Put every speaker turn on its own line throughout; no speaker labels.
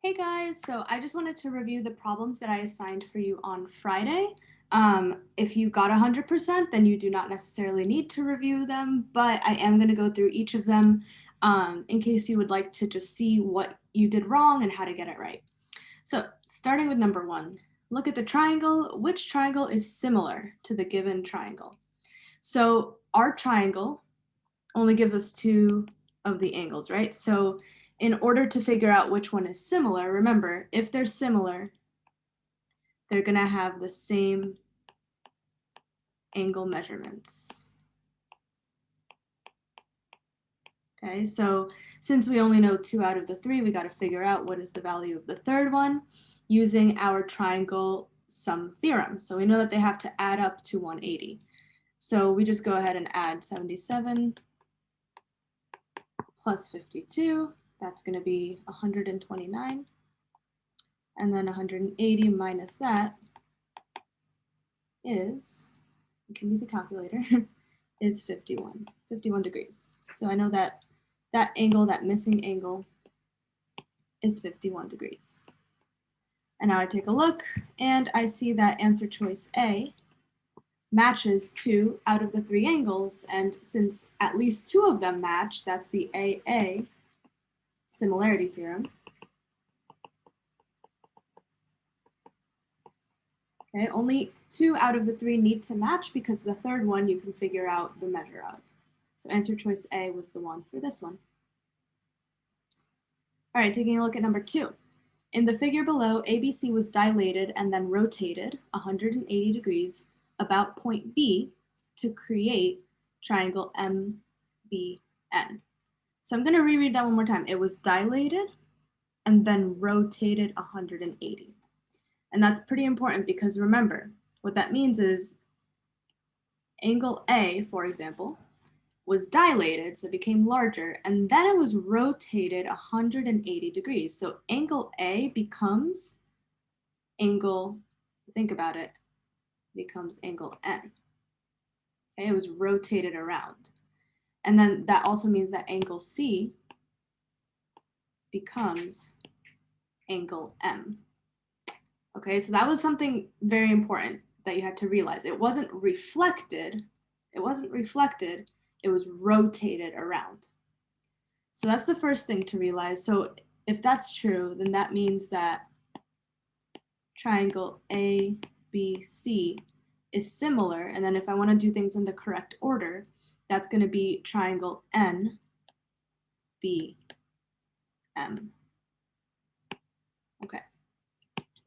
Hey guys, so I just wanted to review the problems that I assigned for you on Friday. If you got 100%, then you do not necessarily need to review them, but I am going to go through each of them in case you would like to just see what you did wrong and how to get it right. So, starting with number one, look at the triangle. Which triangle is similar to the given triangle? So, our triangle only gives us two of the angles, right? So in order to figure out which one is similar, remember, if they're similar, they're gonna have the same angle measurements. Okay, so since we only know 2 out of the 3, we gotta figure out what is the value of the third one using our triangle sum theorem. So we know that they have to add up to 180. So we just go ahead and add 77 plus 52, that's gonna be 129. And then 180 minus that is, you can use a calculator, is 51 degrees. So I know that that angle, that missing angle, is 51 degrees. And now I take a look and I see that answer choice A matches 2 out of the 3 angles, and since at least 2 of them match, that's the AA similarity theorem. Okay, only 2 out of the 3 need to match because the third one you can figure out the measure of. So answer choice A was the one for this one. All right, taking a look at number 2. In the figure below, ABC was dilated and then rotated 180 degrees about point B to create triangle MBN. So I'm going to reread that one more time. It was dilated and then rotated 180. And that's pretty important because remember, what that means is angle A, for example, was dilated, so it became larger, and then it was rotated 180 degrees. So angle A becomes angle, think about it, becomes angle N. Okay, it was rotated around. And then that also means that angle C becomes angle M. Okay, so that was something very important that you had to realize. It wasn't reflected, it was rotated around. So that's the first thing to realize. So if that's true, then that means that triangle ABC is similar. And then if I want to do things in the correct order, that's going to be triangle NBM. Okay.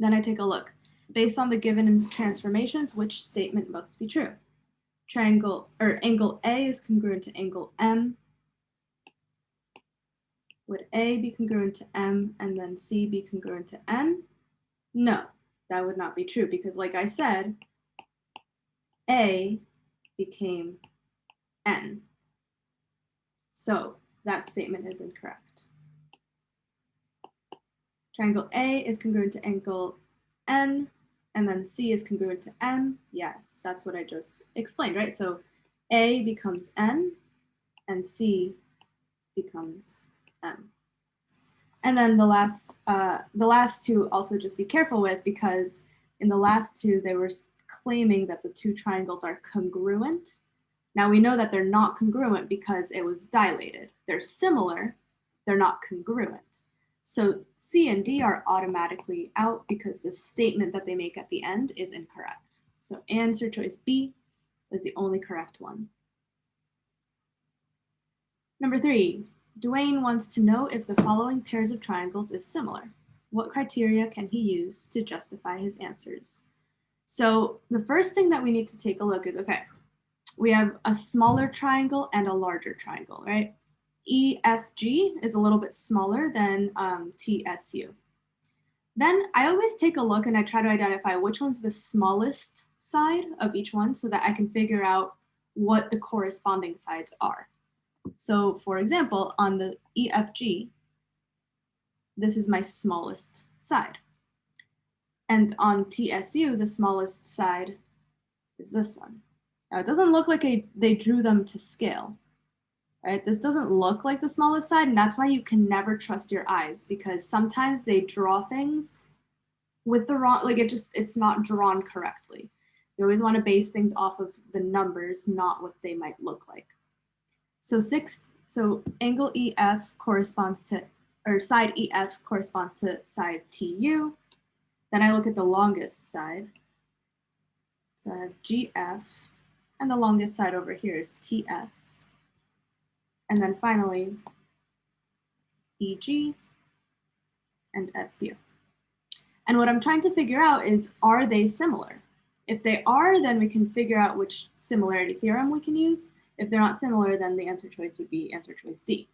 Then I take a look. Based on the given transformations, which statement must be true? Triangle or angle A is congruent to angle M. Would A be congruent to M and then C be congruent to N? No, that would not be true because like I said, A became N. So that statement is incorrect. Triangle A is congruent to angle N, and then C is congruent to M. Yes, that's what I just explained, right? So A becomes N, and C becomes M. And then the last two also just be careful with because in the last two they were claiming that the two triangles are congruent. Now we know that they're not congruent because it was dilated. They're similar, they're not congruent. So C and D are automatically out because the statement that they make at the end is incorrect. So answer choice B is the only correct one. Number 3, Dwayne wants to know if the following pairs of triangles is similar. What criteria can he use to justify his answers? So the first thing that we need to take a look is, okay, we have a smaller triangle and a larger triangle, right? EFG is a little bit smaller than TSU. Then I always take a look and I try to identify which one's the smallest side of each one so that I can figure out what the corresponding sides are. So for example, on the EFG, this is my smallest side. And on TSU, the smallest side is this one. Now it doesn't look like they drew them to scale. right? This doesn't look like the smallest side, and that's why you can never trust your eyes, because sometimes they draw things with the wrong, like it's not drawn correctly. You always want to base things off of the numbers, not what they might look like. So angle EF corresponds to, or side EF corresponds to side TU. Then I look at the longest side. So I have GF, and the longest side over here is TS. And then finally, EG and SU. And what I'm trying to figure out is, are they similar? If they are, then we can figure out which similarity theorem we can use. If they're not similar, then the answer choice would be answer choice D.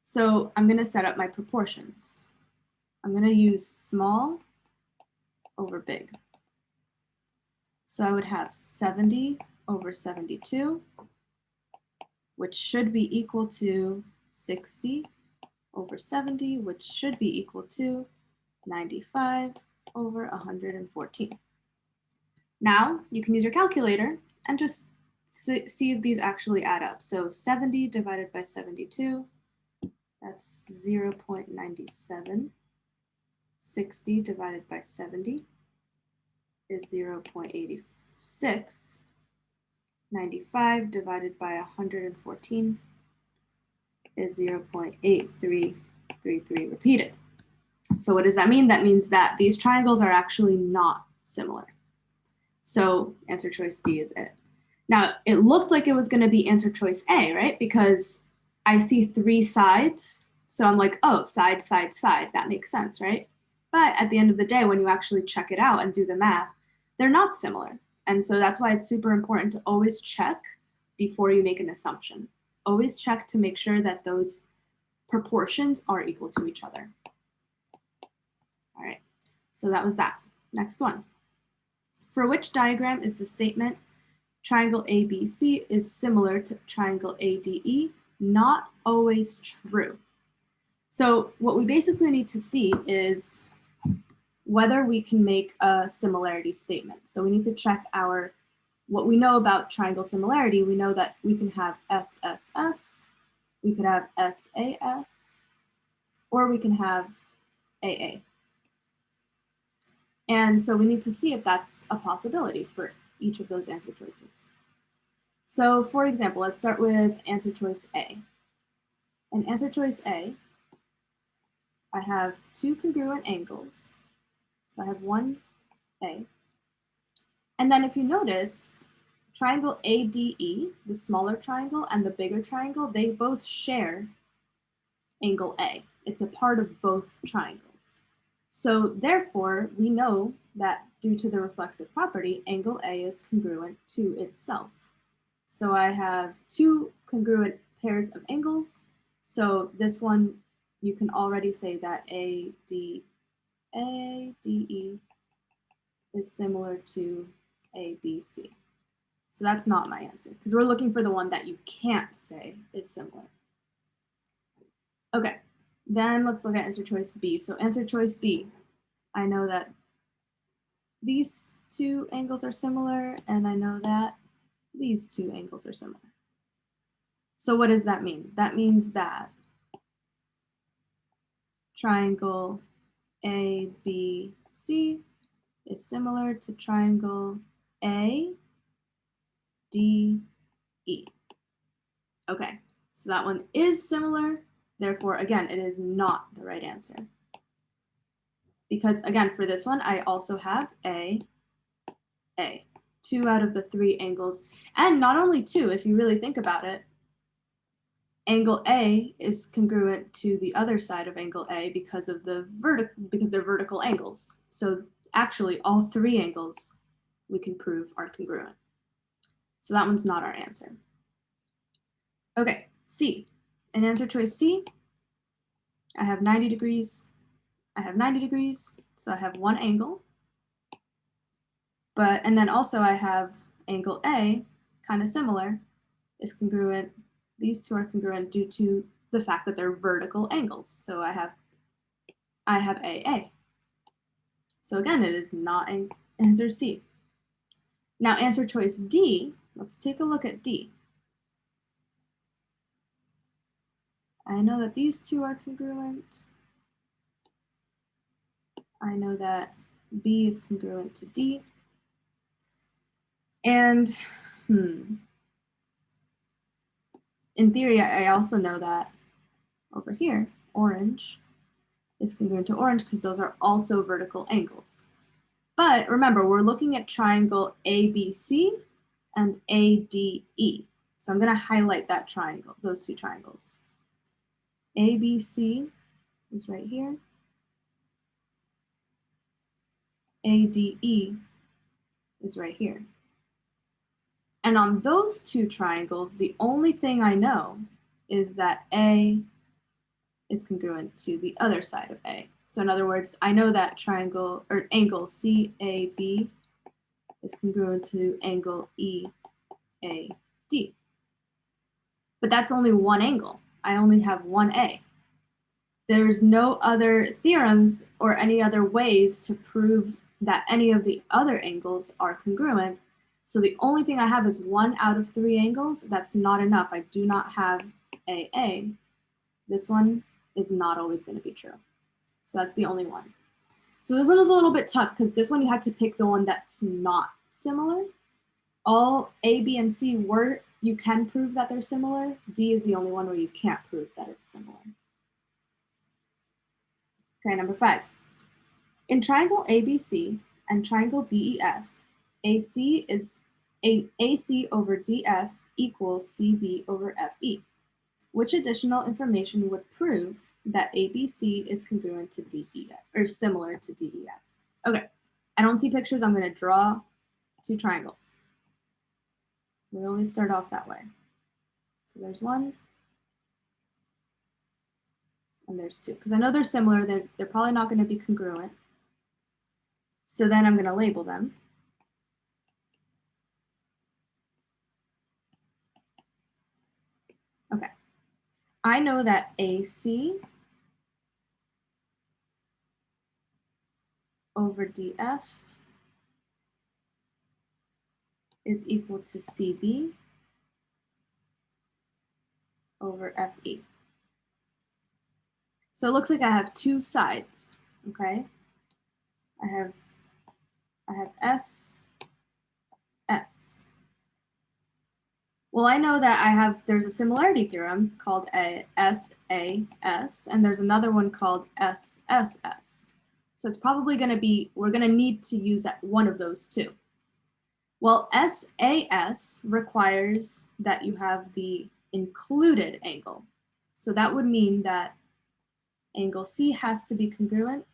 So I'm going to set up my proportions. I'm going to use small over big. So I would have 70 over 72, which should be equal to 60 over 70, which should be equal to 95 over 114. Now you can use your calculator and just see if these actually add up. So 70 divided by 72, that's 0.97. 60 divided by 70 is 0.86. 95 divided by 114 is 0.8333 repeated. So what does that mean? That means that these triangles are actually not similar. So answer choice D is it. Now, it looked like it was going to be answer choice A, right? Because I see 3 sides. So I'm like, oh, side, side, side. That makes sense, right? But at the end of the day, when you actually check it out and do the math, they're not similar. And so that's why it's super important to always check before you make an assumption. Always check to make sure that those proportions are equal to each other. All right, so that was that. Next one. For which diagram is the statement triangle ABC is similar to triangle ADE not always true? So what we basically need to see is whether we can make a similarity statement. So we need to check what we know about triangle similarity. We know that we can have SSS, we could have SAS, or we can have AA. And so we need to see if that's a possibility for each of those answer choices. So for example, let's start with answer choice A. In answer choice A, I have 2 congruent angles. So I have 1A. And then if you notice, triangle ADE, the smaller triangle, and the bigger triangle, they both share angle A. It's a part of both triangles. So therefore, we know that due to the reflexive property, angle A is congruent to itself. So I have 2 congruent pairs of angles. So this one, you can already say that ADE is similar to ABC. So that's not my answer, because we're looking for the one that you can't say is similar. Okay, then let's look at answer choice B. So answer choice B, I know that these 2 angles are similar, and I know that these 2 angles are similar. So what does that mean? That means that triangle ABC is similar to triangle ADE. Okay, so that one is similar. Therefore, again, it is not the right answer. Because again, for this one, I also have A. 2 out of the 3 angles. And not only 2, if you really think about it, angle A is congruent to the other side of angle A because of they're vertical angles. So actually, all 3 angles we can prove are congruent. So that one's not our answer. Okay, C. In answer choice C, I have 90 degrees. I have 90 degrees, so I have 1 angle. And then also I have angle A, kind of similar, is congruent. These 2 are congruent due to the fact that they're vertical angles. So I have AA. So again, it is not answer C. Now answer choice D, let's take a look at D. I know that these two are congruent. I know that B is congruent to D. And in theory, I also know that over here, orange is congruent to orange because those are also vertical angles. But remember, we're looking at triangle ABC and ADE. So I'm going to highlight that triangle, those two triangles. ABC is right here. ADE is right here. And on those two triangles, the only thing I know is that A is congruent to the other side of A. So in other words, I know that triangle or angle CAB is congruent to angle EAD. But that's only one angle. I only have one A. There's no other theorems or any other ways to prove that any of the other angles are congruent. So the only thing I have is 1 out of 3 angles. That's not enough. I do not have AA. This one is not always going to be true. So that's the only one. So this one is a little bit tough because this one you have to pick the one that's not similar. All A, B, and C you can prove that they're similar. D is the only one where you can't prove that it's similar. Okay, number 5. In triangle ABC and triangle DEF, AC over DF equals CB over FE. Which additional information would prove that ABC is congruent to DEF, or similar to DEF? Okay, I don't see pictures. I'm going to draw 2 triangles. We always start off that way. So there's 1, and there's 2. Because I know they're similar, they're probably not going to be congruent. So then I'm going to label them. Okay, I know that AC over DF is equal to CB over FE. So it looks like I have 2 sides, okay? I have S, S. Well, I know that there's a similarity theorem called SAS, and there's another one called SSS. So it's probably going to be, we're going to need to use one of those 2. Well, SAS requires that you have the included angle. So that would mean that angle C has to be congruent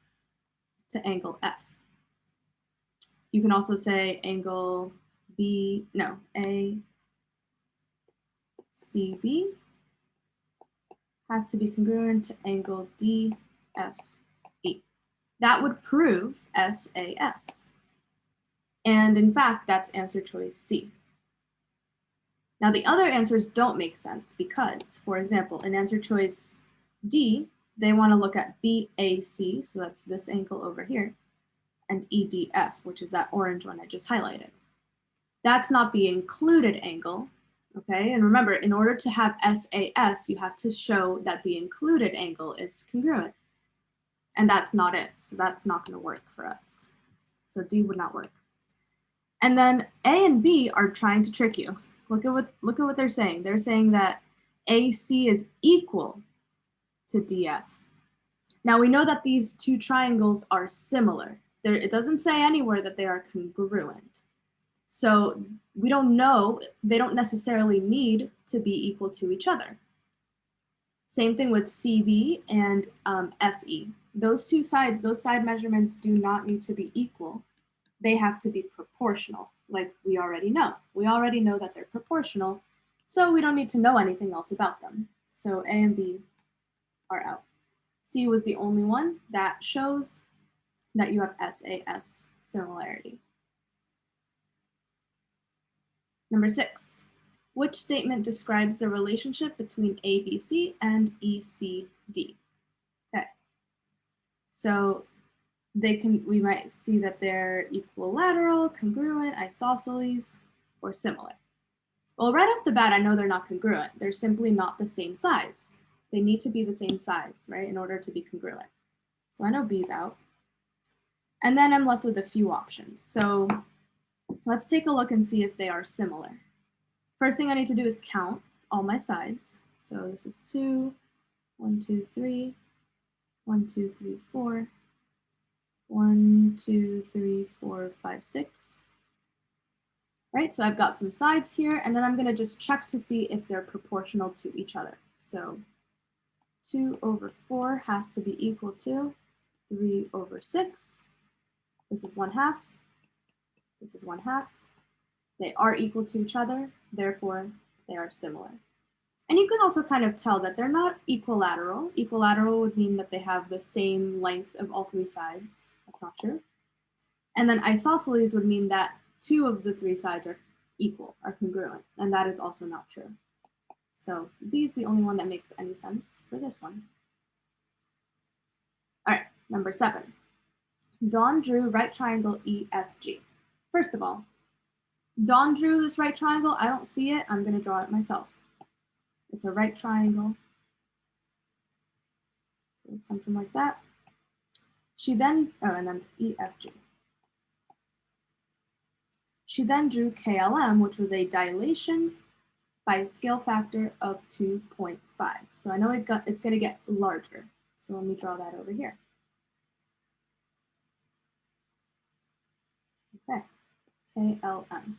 to angle F. You can also say angle ACB has to be congruent to angle DFE. That would prove SAS. And in fact, that's answer choice C. Now the other answers don't make sense because, for example, in answer choice D, they want to look at BAC, so that's this angle over here, and EDF, which is that orange one I just highlighted. That's not the included angle, okay? And remember, in order to have SAS, you have to show that the included angle is congruent. And that's not it, so that's not going to work for us. So D would not work. And then A and B are trying to trick you. Look at what they're saying. They're saying that AC is equal to DF. Now we know that these 2 triangles are similar. It doesn't say anywhere that they are congruent. So we don't know, they don't necessarily need to be equal to each other. Same thing with CB and FE. Those 2 sides, those side measurements do not need to be equal. They have to be proportional, like we already know. We already know that they're proportional, so we don't need to know anything else about them. So A and B are out. C was the only one that shows that you have SAS similarity. Number 6, which statement describes the relationship between ABC and ECD? Okay, so we might see that they're equilateral, congruent, isosceles, or similar. Well, right off the bat, I know they're not congruent. They're simply not the same size. They need to be the same size, right, in order to be congruent. So I know B's out. And then I'm left with a few options. So let's take a look and see if they are similar. First thing I need to do is count all my sides. So this is 2, 1, 2, 3, 1, 2, 3, 4, 1, 2, 3, 4, 5, 6. Right, so I've got some sides here, and then I'm going to just check to see if they're proportional to each other. So 2 over 4 has to be equal to 3 over 6. This is 1/2. This is 1/2. They are equal to each other, therefore they are similar. And you can also kind of tell that they're not equilateral. Equilateral would mean that they have the same length of all three sides. That's not true. And then isosceles would mean that 2 of the 3 sides are equal, are congruent, and that is also not true. So D is the only one that makes any sense for this one. All right, number 7. Dawn drew right triangle EFG. First of all, Dawn drew this right triangle. I don't see it. I'm going to draw it myself. It's a right triangle. So it's something like that. She then, and then EFG. She then drew KLM, which was a dilation by a scale factor of 2.5. So I know it's going to get larger. So let me draw that over here. Okay, KLM.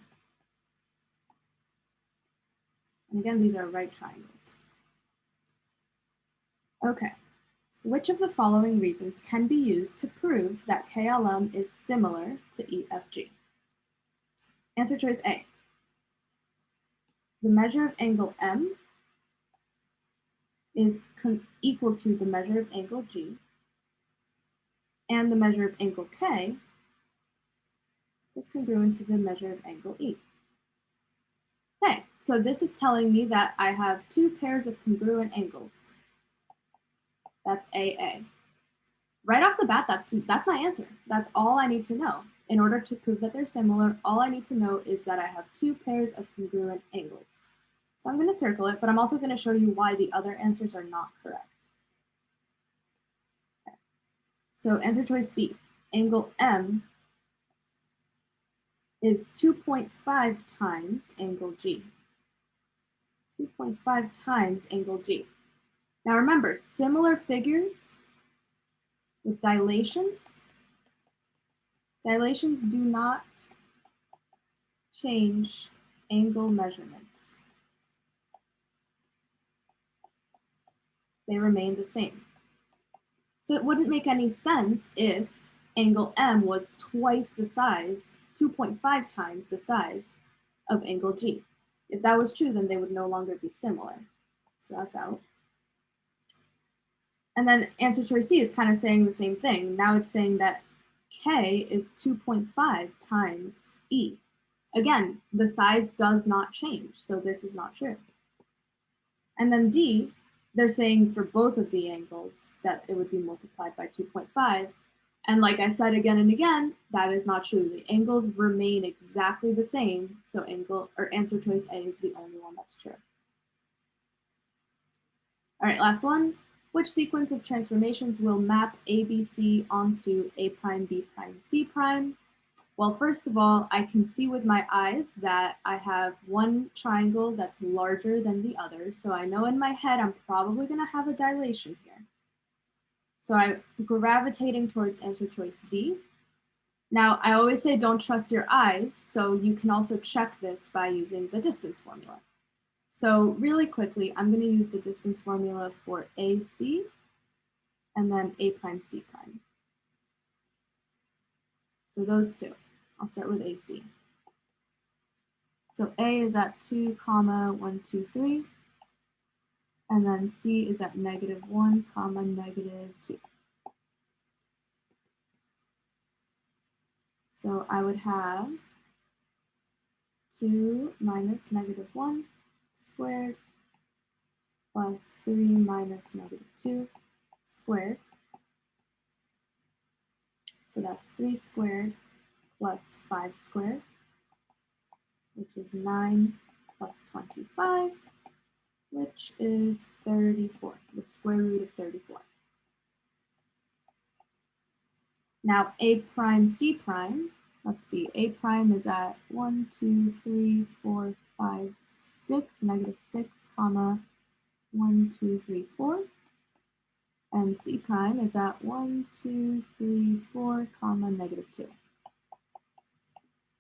And again, these are right triangles. Okay, which of the following reasons can be used to prove that KLM is similar to EFG? Answer choice A. The measure of angle M is equal to the measure of angle G, and the measure of angle K is congruent to the measure of angle E. Okay, so this is telling me that I have 2 pairs of congruent angles. That's AA. Right off the bat, that's my answer. That's all I need to know. In order to prove that they're similar, all I need to know is that I have 2 pairs of congruent angles. So I'm going to circle it, but I'm also going to show you why the other answers are not correct. Okay. So answer choice B, angle M is 2.5 times angle G. 2.5 times angle G. Now remember, similar figures with dilations do not change angle measurements. They remain the same. So it wouldn't make any sense if angle M was twice the size, 2.5 times the size of angle G. If that was true, then they would no longer be similar. So that's out. And then answer choice C is kind of saying the same thing. Now it's saying that K is 2.5 times E. Again, the size does not change, so this is not true. And then D, they're saying for both of the angles that it would be multiplied by 2.5. And like I said again and again, that is not true. The angles remain exactly the same, so answer choice A is the only one that's true. All right, last one. Which sequence of transformations will map ABC onto A prime, B prime, C prime? Well, first of all, I can see with my eyes that I have one triangle that's larger than the other. So I know in my head, I'm probably gonna have a dilation here. So I'm gravitating towards answer choice D. Now, I always say don't trust your eyes, so you can also check this by using the distance formula. So really quickly, I'm going to use the distance formula for AC and then A prime, C prime. So those two. I'll start with AC. So A is at 2, 1, 2, 3. And then C is at -1, -2. So I would have 2 minus -1 squared plus 3 minus -2 squared. So that's 3 squared plus 5 squared, which is 9 plus 25. which is 34, the square root of 34. Now A prime, C prime, let's see, A prime is at 1, 2, 3, 4, 5, 6, negative 6, comma, 1, 2, 3, 4. And C prime is at 1, 2, 3, 4, comma, negative 2.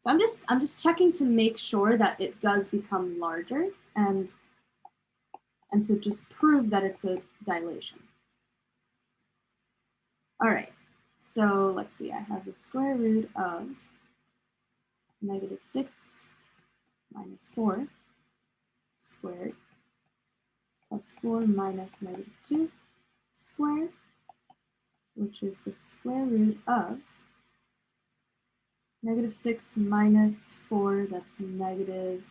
So I'm just checking to make sure that it does become larger and to just prove that it's a dilation. All right, so let's see, I have the square root of negative 6 minus 4 squared plus 4 minus negative 2 squared, which is the square root of negative 6 minus 4, that's negative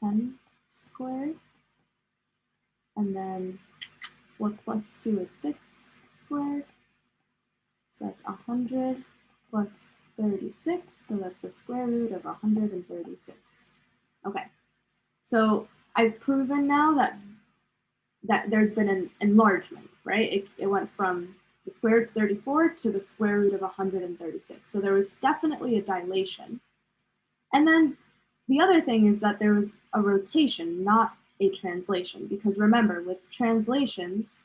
10 squared. And then 4 plus 2 is 6 squared. So that's 100 plus 36. So that's the square root of 136. Okay, so I've proven now that there's been an enlargement, right? It went from the square root of 34 to the square root of 136. So there was definitely a dilation. And then the other thing is that there was a rotation, not a translation, because remember, with translations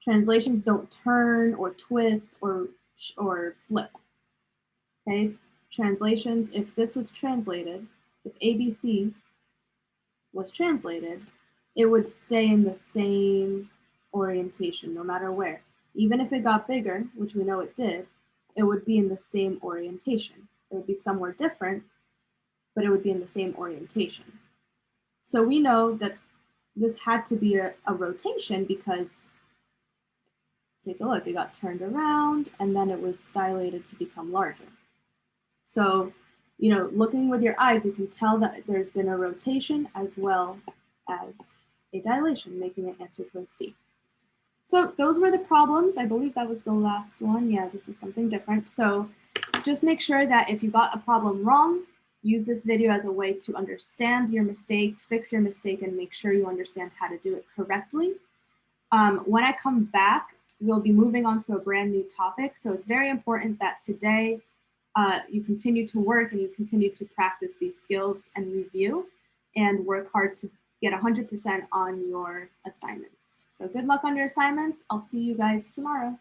don't turn or twist or flip. Okay, translations, if this was translated, if ABC was translated, it would stay in the same orientation no matter where. Even if it got bigger, which we know it did, it would be in the same orientation. It would be somewhere different, but it would be in the same orientation. So we know that this had to be a rotation because, take a look, it got turned around and then it was dilated to become larger. So, you know, looking with your eyes, you can tell that there's been a rotation as well as a dilation, making it answer choice C. So those were the problems. I believe that was the last one. Yeah, this is something different. So just make sure that if you got a problem wrong, use this video as a way to understand your mistake, fix your mistake, and make sure you understand how to do it correctly. When I come back, we'll be moving on to a brand new topic. So it's very important that today you continue to work and you continue to practice these skills and review and work hard to get 100% on your assignments. So good luck on your assignments. I'll see you guys tomorrow.